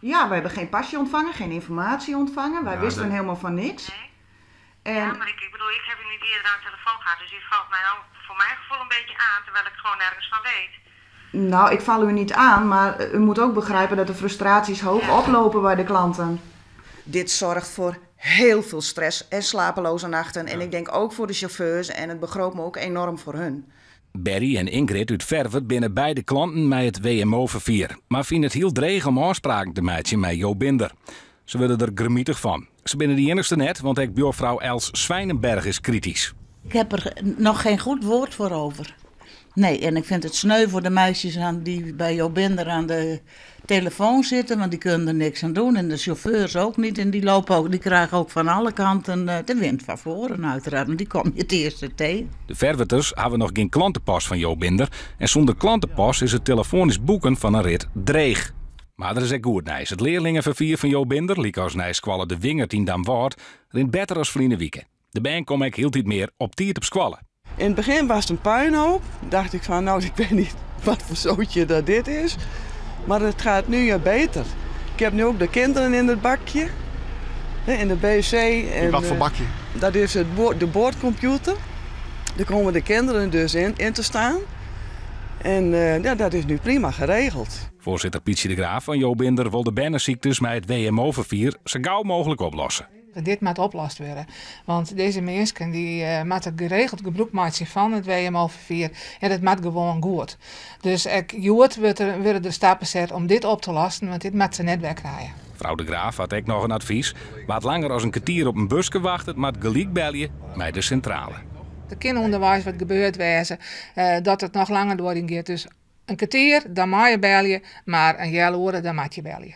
Ja, we hebben geen pasje ontvangen, geen informatie ontvangen. Wij wisten helemaal van niks. Nee? En Ja, maar ik bedoel, ik heb u niet eerder aan de telefoon gehad, dus u valt mij nou voor mijn gevoel een beetje aan, terwijl ik gewoon nergens van weet. nou, ik val u niet aan, maar u moet ook begrijpen dat de frustraties hoog oplopen bij de klanten. Dit zorgt voor heel veel stress en slapeloze nachten. En ik denk ook voor de chauffeurs en het begroopt me ook enorm voor hun. Barry en Ingrid uit Vervet binnen beide klanten met het WMO-vervier. Maar vinden het heel dreig om afspraken te maken met Jo Binder. Ze worden er gemietig van. Ze binnen die enigste net, want ook buurvrouw Els Zwijnenberg is kritisch. Ik heb er nog geen goed woord voor over. Nee, en ik vind het sneu voor de meisjes die bij Jo Binder aan de telefoon zitten, want die kunnen er niks aan doen. En de chauffeurs ook niet. En die krijgen ook van alle kanten de wind van voren uiteraard. Want die kom je het eerste tegen. De Verweters hebben nog geen klantenpas van Jo Binder. En zonder klantenpas is het telefonisch boeken van een rit dreig. Maar er is ook goed nijs. Het leerlingenvervier van Jo Binder, liek als nijskwallen de Wingert in Damwoord, rint beter als Vliene Wieken. De band kom ik hield niet meer op tiert op squallen. In het begin was het een puinhoop. Dacht ik van, nou, ik weet niet wat voor zootje dat dit is. Maar het gaat nu beter. Ik heb nu ook de kinderen in het bakje. In de BC. In wat voor bakje? Dat is de boordcomputer. Daar komen de kinderen dus in te staan. En ja, dat is nu prima geregeld. Voorzitter Pietje de Graaf van Jo Binder wil de bannerziektes met het WMO-vervier zo gauw mogelijk oplossen. Dit moet opgelost worden. Want deze mensen die moeten geregeld gebruik maken van het WMO-vervier. En dat moet gewoon goed. Dus ik willen de stappen zetten om dit op te lossen, want dit moet ze net wegkrijgen. Mevrouw de Graaf had ook nog een advies. Wat langer als een kwartier op een busje wachten, maar gelijk bellen bij de centrale. Er kan onderwijs wat gebeurd wezen, dat het nog langer doorheen gaat. Dus een kwartier, dan mag je bellen, maar een hele uur, dan moet je bellen.